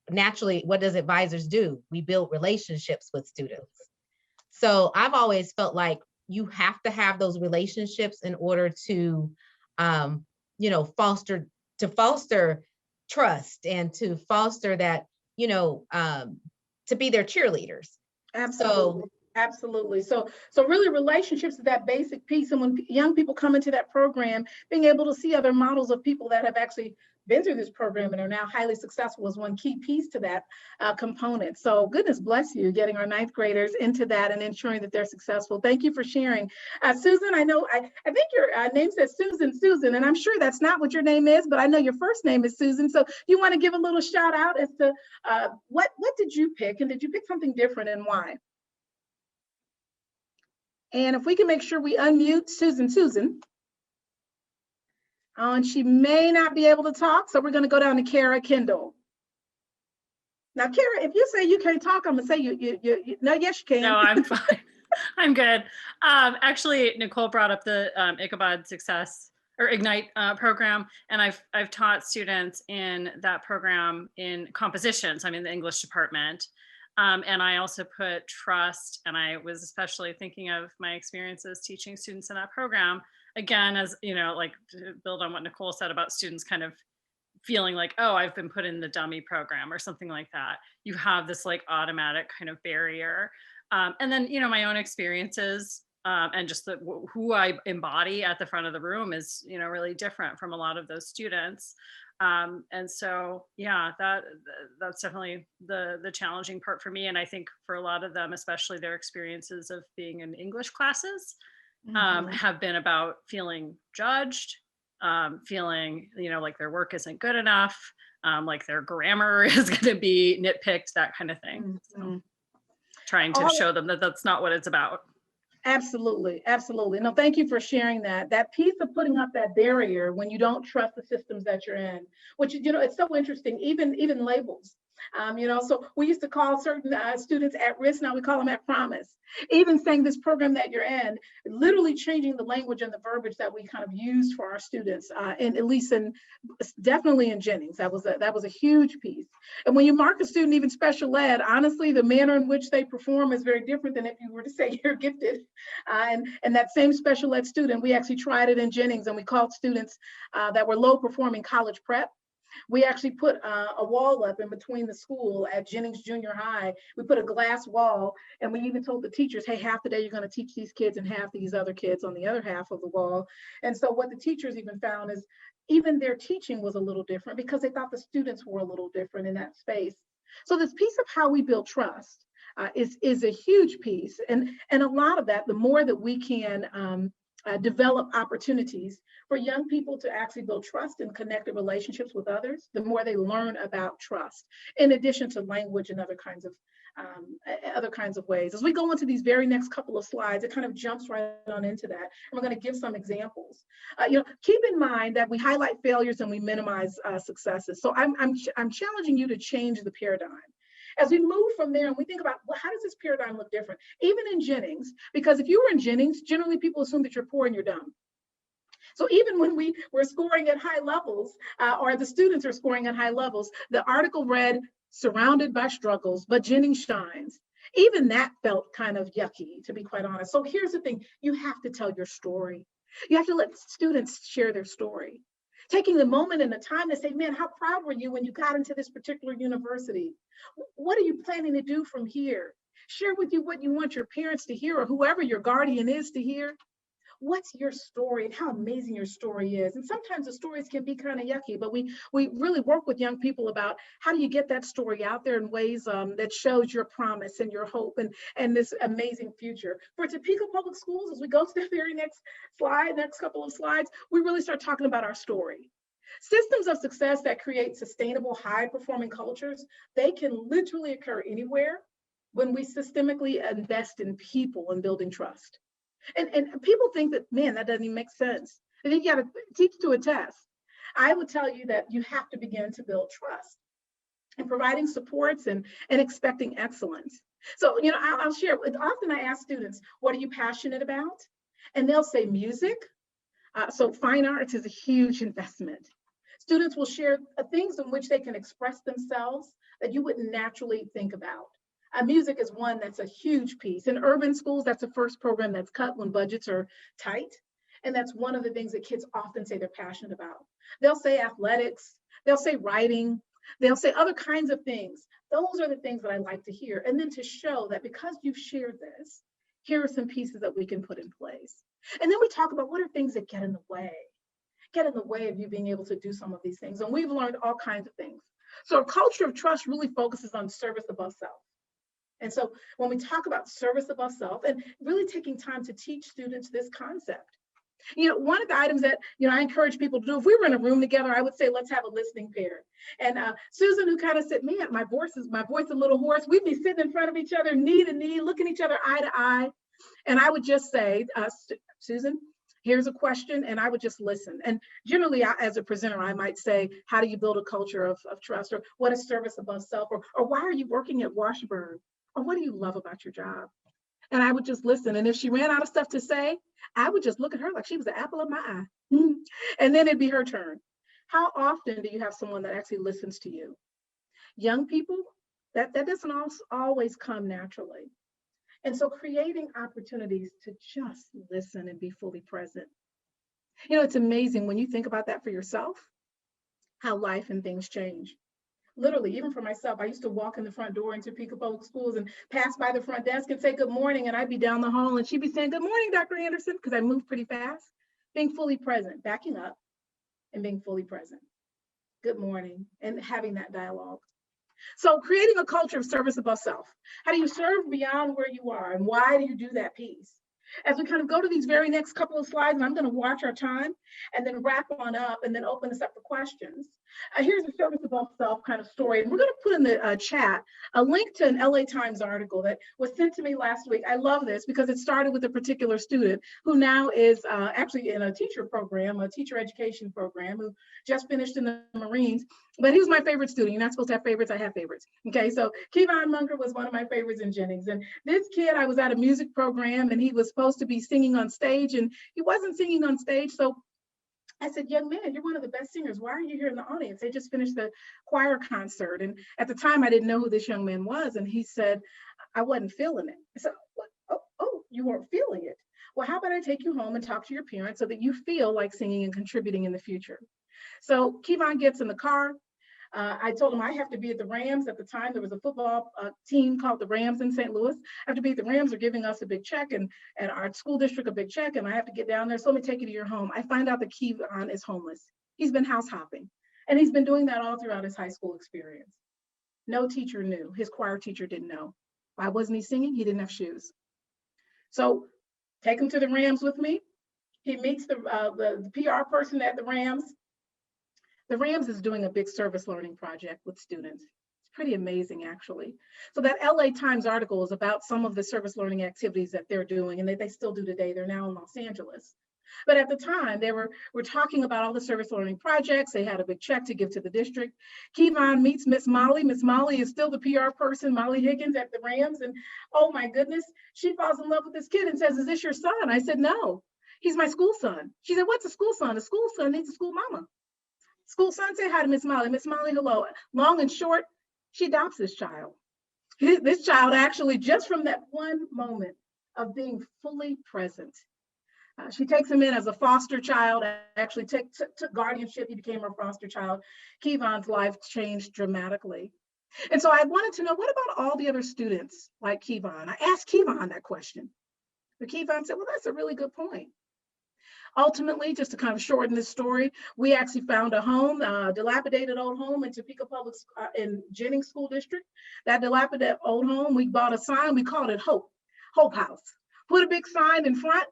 naturally, what does advisors do? We build relationships with students. So I've always felt like you have to have those relationships in order to, foster trust and to foster that, to be their cheerleaders. Absolutely. Absolutely. So really relationships is that basic piece. And when young people come into that program, being able to see other models of people that have actually been through this program and are now highly successful is one key piece to that component. So goodness bless you, getting our 9th graders into that and ensuring that they're successful. Thank you for sharing. Susan, I know, I think your name says Susan, and I'm sure that's not what your name is, but I know your first name is Susan. So you want to give a little shout out as to what did you pick, and did you pick something different and why? And if we can make sure we unmute Susan. And she may not be able to talk, so we're going to go down to Kara Kendall. Now, Kara, if you say you can't talk, I'm going to say no, yes, you can. No, I'm fine. I'm good. Actually, Nicole brought up the Ichabod Success or Ignite program, and I've taught students in that program in compositions. I'm in the English department. And I also put trust, and I was especially thinking of my experiences teaching students in that program, again, as, like to build on what Nicole said about students kind of feeling like, oh, I've been put in the dummy program or something like that. You have this like automatic kind of barrier. And then, my own experiences and just who I embody at the front of the room is, really different from a lot of those students. And so, yeah, that's definitely the challenging part for me. And I think for a lot of them, especially their experiences of being in English classes, have been about feeling judged, feeling, like their work isn't good enough, like their grammar is going to be nitpicked, that kind of thing. So trying to show them that that's not what it's about. Absolutely, absolutely. No, thank you for sharing that. That piece of putting up that barrier when you don't trust the systems that you're in, which, it's so interesting, even labels. So we used to call certain students at risk, now we call them at promise. Even saying this program that you're in, literally changing the language and the verbiage that we kind of used for our students, and at least definitely in Jennings, that was a huge piece. And when you mark a student, even special ed, honestly, the manner in which they perform is very different than if you were to say you're gifted. And that same special ed student, we actually tried it in Jennings, and we called students that were low performing college prep. We actually put a wall up in between the school at Jennings Junior High. We put a glass wall, and we even told the teachers, hey, half the day you're going to teach these kids and half these other kids on the other half of the wall. And so what the teachers even found is even their teaching was a little different because they thought the students were a little different in that space. So this piece of how we build trust is a huge piece. And a lot of that, the more that we can develop opportunities for young people to actually build trust and connected relationships with others, the more they learn about trust, in addition to language and other kinds of ways. As we go into these very next couple of slides, it kind of jumps right on into that. And we're going to give some examples. Keep in mind that we highlight failures and we minimize successes. So I'm challenging you to change the paradigm. As we move from there and we think about, well, how does this paradigm look different? Even in Jennings, because if you were in Jennings, generally people assume that you're poor and you're dumb. So even when we were scoring at high levels, or the students are scoring at high levels, the article read, surrounded by struggles, but Jennings shines. Even that felt kind of yucky, to be quite honest. So here's the thing, you have to tell your story. You have to let students share their story. Taking the moment and the time to say, man, how proud were you when you got into this particular university? What are you planning to do from here? Share with you what you want your parents to hear or whoever your guardian is to hear. What's your story and how amazing your story is? And sometimes the stories can be kind of yucky, but we really work with young people about how do you get that story out there in ways that shows your promise and your hope and this amazing future. For Topeka Public Schools, as we go to the very next couple of slides, we really start talking about our story. Systems of success that create sustainable, high-performing cultures, they can literally occur anywhere when we systemically invest in people and building trust. And people think that, man, that doesn't even make sense. And then you got to teach to a test. I would tell you that you have to begin to build trust and providing supports and expecting excellence. So, I'll share, often I ask students, what are you passionate about? And they'll say music. So fine arts is a huge investment. Students will share things in which they can express themselves that you wouldn't naturally think about. Music is one that's a huge piece. In urban schools, that's the first program that's cut when budgets are tight. And that's one of the things that kids often say they're passionate about. They'll say athletics, they'll say writing, they'll say other kinds of things. Those are the things that I like to hear. And then to show that because you've shared this, here are some pieces that we can put in place. And then we talk about what are things that get in the way of you being able to do some of these things. And we've learned all kinds of things. So a culture of trust really focuses on service above self. And so when we talk about service above self and really taking time to teach students this concept, one of the items that, I encourage people to do, if we were in a room together, I would say, let's have a listening pair. And Susan, who kind of said, man, my voice a little hoarse. We'd be sitting in front of each other, knee to knee, looking each other eye to eye. And I would just say, Susan, here's a question, and I would just listen. And generally, as a presenter, I might say, how do you build a culture of trust? Or what is service above self? Or why are you working at Washburn? Or what do you love about your job? And I would just listen. And if she ran out of stuff to say, I would just look at her like she was the apple of my eye. And then it'd be her turn. How often do you have someone that actually listens to you? Young people, that doesn't always come naturally. And so creating opportunities to just listen and be fully present. It's amazing when you think about that for yourself, how life and things change. Literally, even for myself, I used to walk in the front door into Topeka Public Schools and pass by the front desk and say good morning, and I'd be down the hall and she'd be saying, good morning, Dr. Anderson, because I moved pretty fast. Being fully present, backing up and being fully present. Good morning, and having that dialogue. So creating a culture of service above self. How do you serve beyond where you are, and why do you do that piece? As we kind of go to these very next couple of slides, and I'm going to watch our time and then wrap on up and then open this up for questions. Here's a service above self kind of story. And we're going to put in the chat a link to an LA Times article that was sent to me last week. I love this because it started with a particular student who now is actually in a teacher program, a teacher education program, who just finished in the Marines. But he was my favorite student. You're not supposed to have favorites. I have favorites. Okay, so Kevon Munker was one of my favorites in Jennings. And this kid, I was at a music program and he was supposed to be singing on stage and he wasn't singing on stage. So I said, young man, you're one of the best singers. Why are you here in the audience? They just finished the choir concert. And at the time, I didn't know who this young man was. And he said, I wasn't feeling it. I said, what? Oh, you weren't feeling it. Well, how about I take you home and talk to your parents so that you feel like singing and contributing in the future? So Kevon gets in the car. I told him I have to be at the Rams. At the time, there was a football team called the Rams in St. Louis. I have to be at the Rams. Are giving us a big check and our school district a big check, and I have to get down there. So let me take you to your home. I find out that Kevon is homeless. He's been house hopping, and he's been doing that all throughout his high school experience. No teacher knew. His choir teacher didn't know. Why wasn't he singing? He didn't have shoes. So take him to the Rams with me. He meets the PR person at the Rams. The Rams is doing a big service learning project with students. It's pretty amazing, actually. So that LA Times article is about some of the service learning activities that they're doing, and they still do today. They're now in Los Angeles. But at the time, they were talking about all the service learning projects. They had a big check to give to the district. Kevon meets Miss Molly. Miss Molly is still the PR person, Molly Higgins at the Rams. And oh my goodness, she falls in love with this kid and says, is this your son? I said, no, he's my school son. She said, what's a school son? A school son needs a school mama. School son, say hi to Miss Molly. Miss Molly, hello. Long and short, she adopts this child. This child actually, just from that one moment of being fully present, she takes him in as a foster child, actually took guardianship. He became her foster child. Kevon's life changed dramatically. And so I wanted to know, what about all the other students like Kevon? I asked Kevon that question. But Kevon said, well, that's a really good point. Ultimately, just to kind of shorten this story, we actually found a home, a dilapidated old home in Topeka Public in Jennings School District. That dilapidated old home, we bought a sign, we called it Hope House. Put a big sign in front.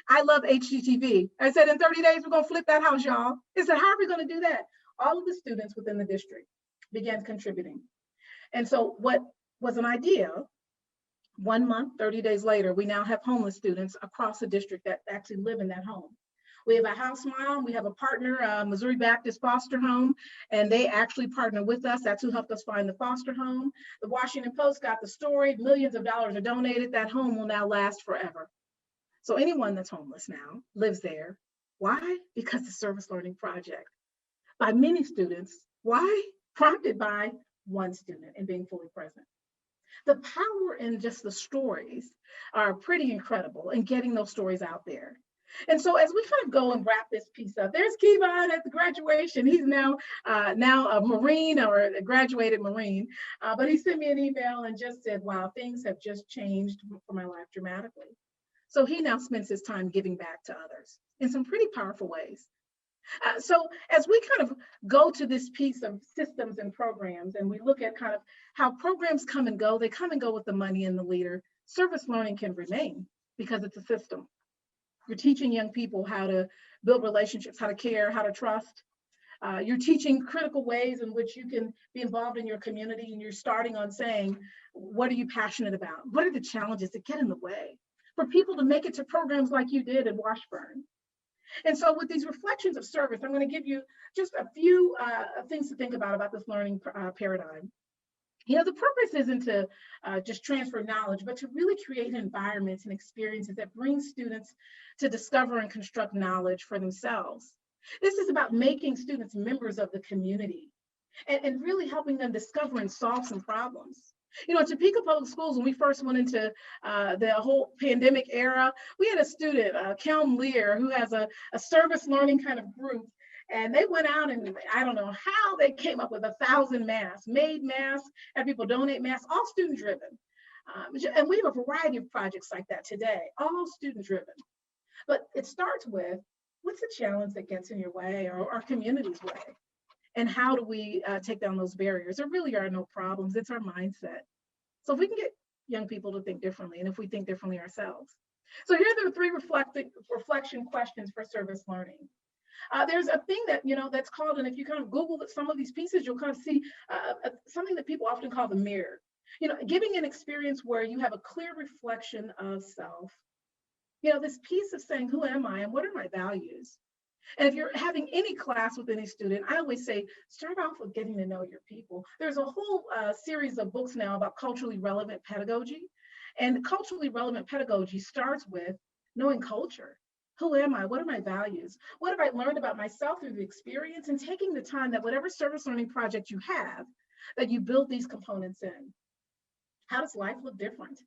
I love HGTV. I said, in 30 days, we're gonna flip that house, y'all. He said, how are we gonna do that? All of the students within the district began contributing. And so what was an idea, 1 month, 30 days later, we now have homeless students across the district that actually live in that home. We have a house mom, we have a partner, Missouri Baptist Foster Home, and they actually partner with us. That's who helped us find the foster home. The Washington Post got the story, millions of dollars are donated. That home will now last forever. So anyone that's homeless now lives there. Why? Because the service learning project by many students. Why? Prompted by one student and being fully present. The power in just the stories are pretty incredible in getting those stories out there. And so as we kind of go and wrap this piece up, there's Kevon at the graduation. He's now a Marine or a graduated Marine, but he sent me an email and just said, wow, things have just changed for my life dramatically. So he now spends his time giving back to others in some pretty powerful ways. So as we kind of go to this piece of systems and programs, and we look at kind of how programs come and go, they come and go with the money and the leader. Service learning can remain because it's a system. You're teaching young people how to build relationships, how to care, how to trust. You're teaching critical ways in which you can be involved in your community, and you're starting on saying, what are you passionate about? What are the challenges that get in the way for people to make it to programs like you did at Washburn? And so with these reflections of service, I'm going to give you just a few things to think about this learning paradigm. You know, the purpose isn't to just transfer knowledge, but to really create environments and experiences that bring students to discover and construct knowledge for themselves. This is about making students members of the community and really helping them discover and solve some problems. You know, at Topeka Public Schools, when we first went into the whole pandemic era, we had a student, Kelm Lear, who has a service learning kind of group. And they went out and I don't know how they came up with 1,000 masks, made masks, had people donate masks, all student driven. And we have a variety of projects like that today, all student driven. But it starts with, what's the challenge that gets in your way or our community's way? And how do we take down those barriers? There really are no problems, it's our mindset. So if we can get young people to think differently, and if we think differently ourselves. So here are the 3 reflection questions for service learning. There's a thing that, that's called, and if you kind of Google some of these pieces, you'll kind of see something that people often call the mirror. Giving an experience where you have a clear reflection of self. This piece of saying, who am I and what are my values? And if you're having any class with any student, I always say, start off with getting to know your people. There's a whole series of books now about culturally relevant pedagogy. And culturally relevant pedagogy starts with knowing culture. Who am I? What are my values? What have I learned about myself through the experience? And taking the time that whatever service learning project you have, that you build these components in. How does life look different?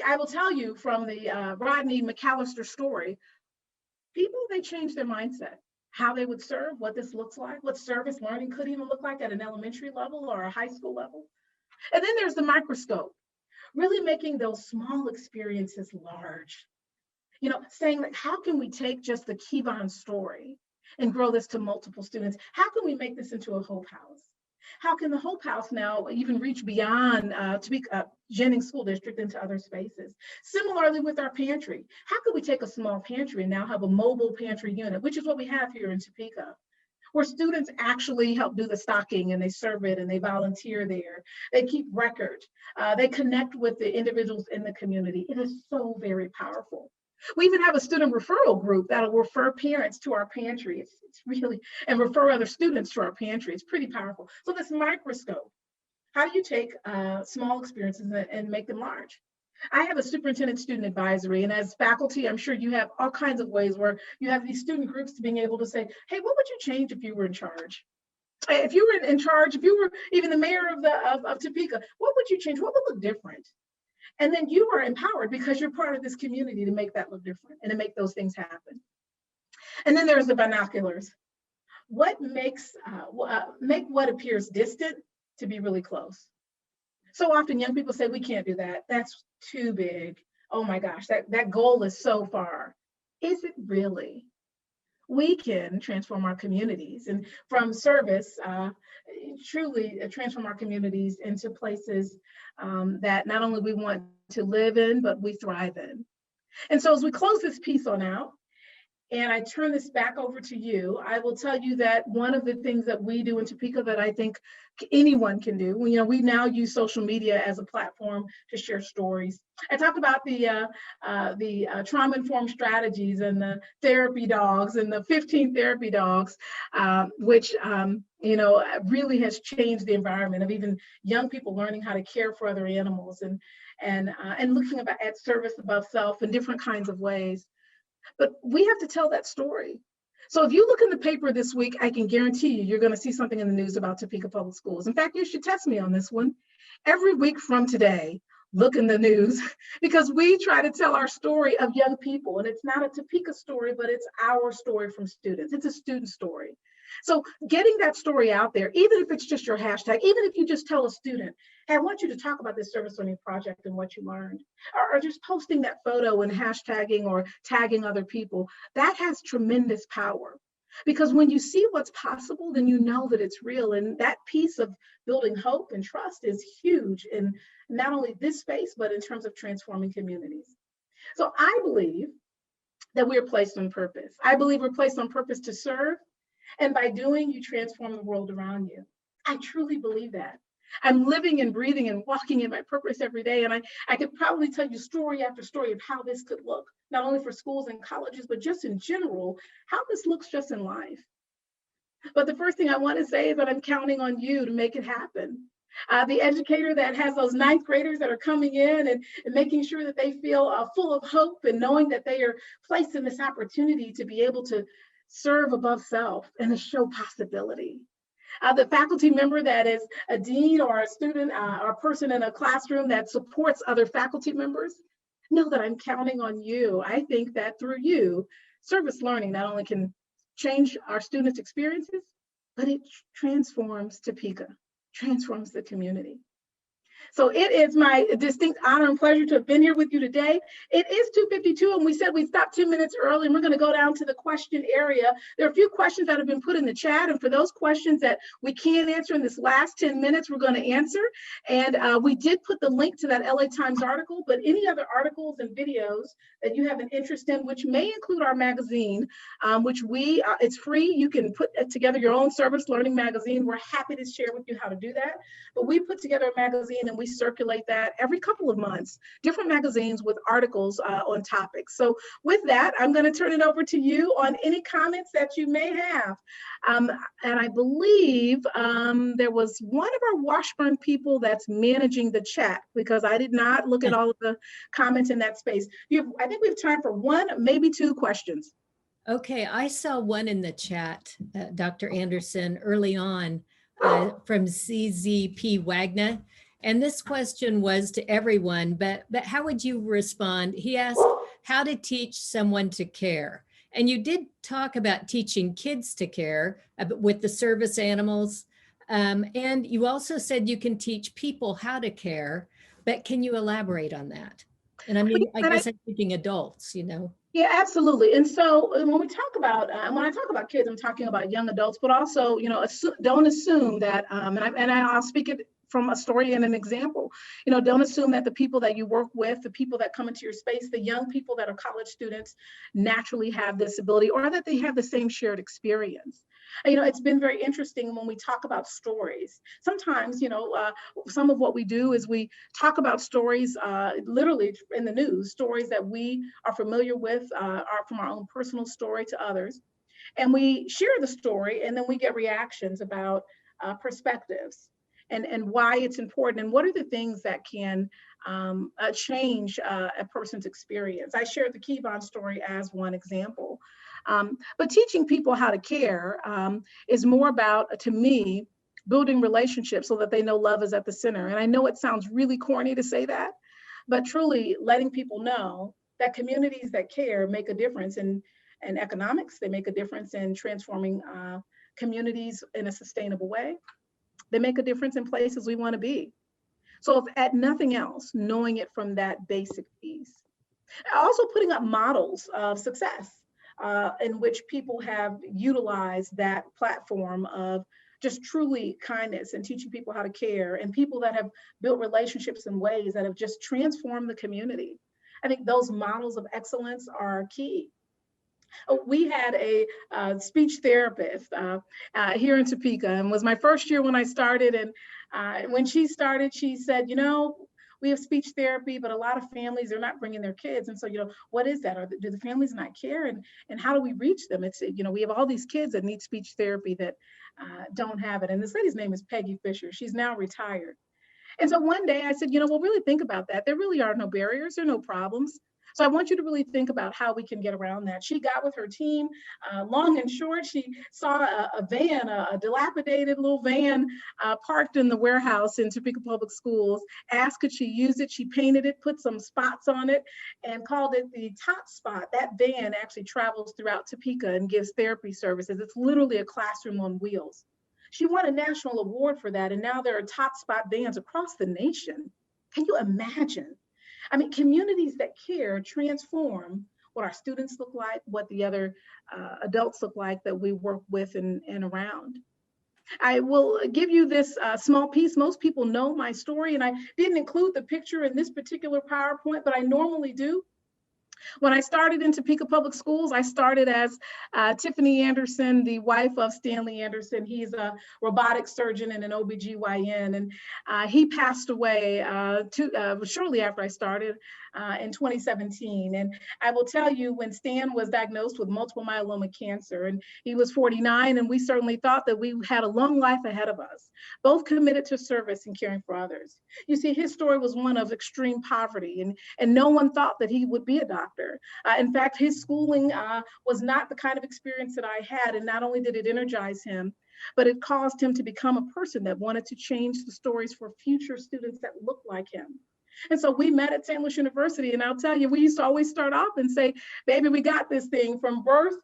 I will tell you from the Rodney McAllister story, people, they change their mindset, how they would serve, what this looks like, what service learning could even look like at an elementary level or a high school level. And then there's the microscope, really making those small experiences large. Saying like, how can we take just the Kevon story and grow this to multiple students? How can we make this into a Hope House? How can the Hope House now even reach beyond Jennings School District into other spaces? Similarly with our pantry, how could we take a small pantry and now have a mobile pantry unit, which is what we have here in Topeka, where students actually help do the stocking and they serve it and they volunteer there. They keep record. They connect with the individuals in the community. It is so very powerful. We even have a student referral group that'll refer parents to our pantry. It's really, and refer other students to our pantry. It's pretty powerful. So this microscope, how do you take small experiences and make them large? I have a superintendent student advisory, and as faculty, I'm sure you have all kinds of ways where you have these student groups to being able to say, hey, what would you change if you were in charge? If you were in charge, if you were even the mayor of Topeka, what would you change? What would look different? And then you are empowered because you're part of this community to make that look different and to make those things happen. And then there's the binoculars. What makes, make what appears distant to be really close? So often young people say, we can't do that. That's too big. Oh my gosh, that goal is so far. Is it really? We can transform our communities, and from service, truly transform our communities into places that not only we want to live in, but we thrive in. And so as we close this piece on out, and I turn this back over to you, I will tell you that one of the things that we do in Topeka that I think anyone can do, we now use social media as a platform to share stories. I talked about the trauma-informed strategies and the therapy dogs and the 15 therapy dogs, which really has changed the environment of even young people learning how to care for other animals and looking at service above self in different kinds of ways. But we have to tell that story. So if you look in the paper this week, I can guarantee you're going to see something in the news about Topeka Public Schools. In fact, you should test me on this one. Every week from today, look in the news, because we try to tell our story of young people. And it's not a Topeka story, but it's our story from students. It's a student story. So getting that story out there, even if it's just your hashtag, even if you just tell a student, hey, I want you to talk about this service learning project and what you learned, or just posting that photo and hashtagging or tagging other people, that has tremendous power. Because when you see what's possible, then you know that it's real. And that piece of building hope and trust is huge in not only this space, but in terms of transforming communities. So I believe that we're placed on purpose. I believe we're placed on purpose to serve. And by doing, you transform the world around you. I truly believe that. I'm living and breathing and walking in my purpose every day. And I could probably tell you story after story of how this could look, not only for schools and colleges, but just in general, how this looks just in life. But the first thing I want to say is that I'm counting on you to make it happen. The educator that has those ninth graders that are coming in and making sure that they feel full of hope and knowing that they are placed in this opportunity to be able to serve above self and to show possibility. The faculty member that is a dean or a student or a person in a classroom that supports other faculty members, know that I'm counting on you. I think that through you, service learning not only can change our students' experiences, but it transforms Topeka, transforms the community. So it is my distinct honor and pleasure to have been here with you today. It is 2:52, and we said we'd stop 2 minutes early, and we're going to go down to the question area. There are a few questions that have been put in the chat, and for those questions that we can't answer in this last 10 minutes, we're going to answer. And we did put the link to that LA Times article, but any other articles and videos that you have an interest in, which may include our magazine, which it's free. You can put together your own service learning magazine. We're happy to share with you how to do that. But we put together a magazine and we circulate that every couple of months, different magazines with articles on topics. So with that, I'm going to turn it over to you on any comments that you may have. And I believe there was one of our Washburn people that's managing the chat, because I did not look at all of the comments in that space. I think we have time for one, maybe two questions. Okay, I saw one in the chat, Dr. Anderson, early on from CZP Wagner. And this question was to everyone, but how would you respond? He asked how to teach someone to care. And you did talk about teaching kids to care with the service animals. And you also said you can teach people how to care, but can you elaborate on that? And I mean, I guess I'm thinking adults, you know. Yeah, absolutely. And so when we talk about, when I talk about kids, I'm talking about young adults, but also, you know, don't assume that, and I'll speak it from a story and an example. You know, don't assume that the people that you work with, the people that come into your space, the young people that are college students naturally have this ability, or that they have the same shared experience. You know, it's been very interesting when we talk about stories. Sometimes, you know, some of what we do is we talk about stories literally in the news, stories that we are familiar with, are from our own personal story to others. And we share the story, and then we get reactions about perspectives and why it's important, and what are the things that can change a person's experience. I shared the Kevon story as one example. But teaching people how to care is more about, to me, building relationships so that they know love is at the center. And I know it sounds really corny to say that, but truly letting people know that communities that care make a difference in economics. They make a difference in transforming communities in a sustainable way. They make a difference in places we want to be. So if at nothing else, knowing it from that basic piece. Also putting up models of success in which people have utilized that platform of just truly kindness and teaching people how to care, and people that have built relationships in ways that have just transformed the community. I think those models of excellence are key. We had a speech therapist here in Topeka, and was my first year when I started. And when she started, she said, you know, we have speech therapy, but a lot of families are not bringing their kids. And so, you know, what is that? Do the families not care? And how do we reach them? It's, you know, we have all these kids that need speech therapy that don't have it. And this lady's name is Peggy Fisher. She's now retired. And so one day I said, you know, well, really think about that. There really are no barriers, there are no problems. So I want you to really think about how we can get around that. She got with her team, long and short. She saw a van, a dilapidated little van parked in the warehouse in Topeka Public Schools, asked could she use it. She painted it, put some spots on it, and called it the Tot Spot. That van actually travels throughout Topeka and gives therapy services. It's literally a classroom on wheels. She won a national award for that, and now there are Tot Spot vans across the nation. Can you imagine? I mean, communities that care transform what our students look like, what the other adults look like that we work with and around. I will give you this small piece. Most people know my story, and I didn't include the picture in this particular PowerPoint, but I normally do. When I started in Topeka Public Schools, I started as Tiffany Anderson, the wife of Stanley Anderson. He's a robotic surgeon and an OBGYN, and he passed away shortly after I started in 2017. And I will tell you, when Stan was diagnosed with multiple myeloma cancer, and he was 49, and we certainly thought that we had a long life ahead of us, both committed to service and caring for others. You see, his story was one of extreme poverty, and no one thought that he would be a doctor. In fact, his schooling was not the kind of experience that I had, and not only did it energize him, but it caused him to become a person that wanted to change the stories for future students that look like him. And so we met at St. Louis University, and I'll tell you, we used to always start off and say, baby, we got this thing from birth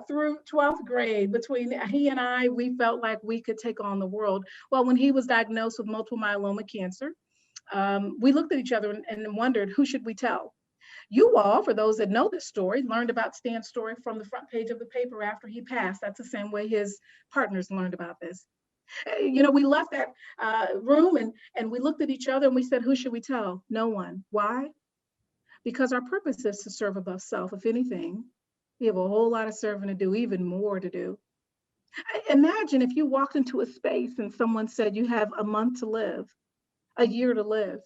through 12th grade. Between he and I, we felt like we could take on the world. Well, when he was diagnosed with multiple myeloma cancer, we looked at each other and wondered, who should we tell? You all, for those that know this story, learned about Stan's story from the front page of the paper after he passed. That's the same way his partners learned about this. You know, we left that room and we looked at each other and we said, who should we tell? No one. Why? Because our purpose is to serve above self. If anything, we have a whole lot of serving to do, even more to do. Imagine if you walked into a space and someone said you have a month to live, a year to live.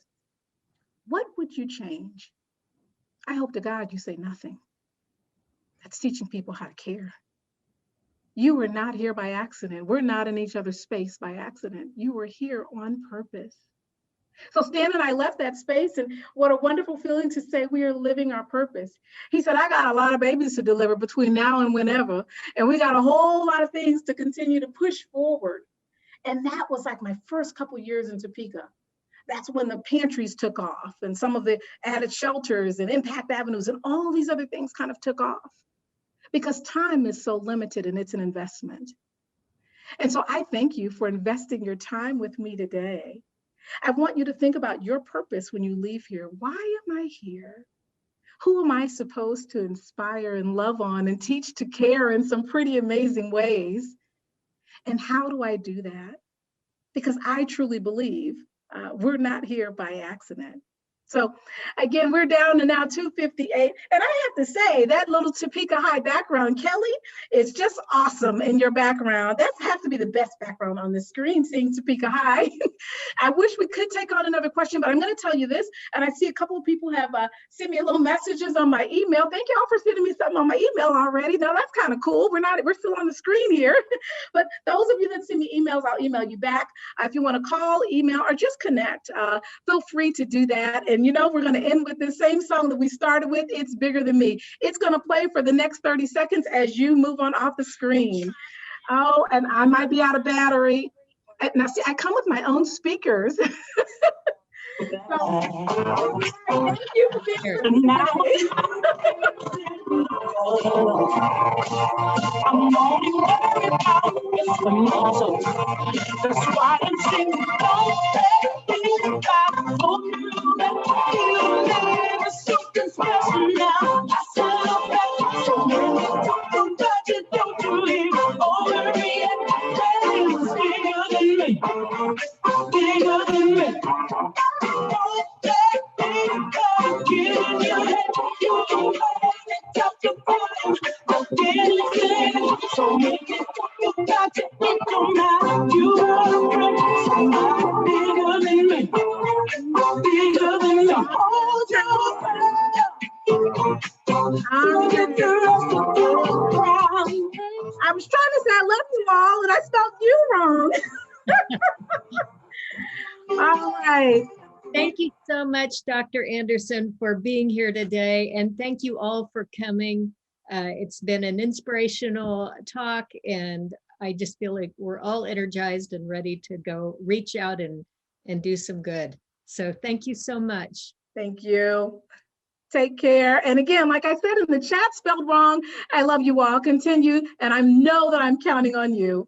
What would you change? I hope to God you say nothing. That's teaching people how to care. You were not here by accident. We're not in each other's space by accident. You were here on purpose. So Stan and I left that space, and what a wonderful feeling to say we are living our purpose. He said, I got a lot of babies to deliver between now and whenever, and we got a whole lot of things to continue to push forward. And that was like my first couple years in Topeka. That's when the pantries took off and some of the added shelters and impact avenues and all these other things kind of took off because time is so limited and it's an investment. And so I thank you for investing your time with me today. I want you to think about your purpose when you leave here. Why am I here? Who am I supposed to inspire and love on and teach to care in some pretty amazing ways? And how do I do that? Because I truly believe we're not here by accident. So again, we're down to now 2:58. And I have to say that little Topeka High background, Kelly, is just awesome in your background. That has to be the best background on the screen, seeing Topeka High. I wish we could take on another question, but I'm going to tell you this. And I see a couple of people have sent me a little messages on my email. Thank y'all for sending me something on my email already. Now that's kind of cool. We're still on the screen here. But those of you that send me emails, I'll email you back. If you want to call, email, or just connect, feel free to do that. And you know, we're going to end with the same song that we started with, It's Bigger Than Me. It's going to play for the next 30 seconds as you move on off the screen. Oh, and I might be out of battery. Now, see, I come with my own speakers. So, thank you for being here tonight. I'm only worried about the muscle. That's why I'm singing. Don't you never something special now. I said, so don't touch it, don't you leave over me. It's bigger than me, bigger than me. Don't let me go, get in your head. You can find it, just your problem. Don't get anything, so make it. You got to it don't matter. You are a friend, somebody bigger than me. Bigger than me. Hold your breath. I'll get the rest of the crowd. I was trying to say I love you all, and I spelled you wrong. All right. Thank you so much, Dr. Anderson, for being here today. And thank you all for coming. It's been an inspirational talk, and I just feel like we're all energized and ready to go reach out and do some good. So thank you so much. Thank you. Take care. And again, like I said in the chat, spelled wrong, I love you all. Continue. And I know that I'm counting on you.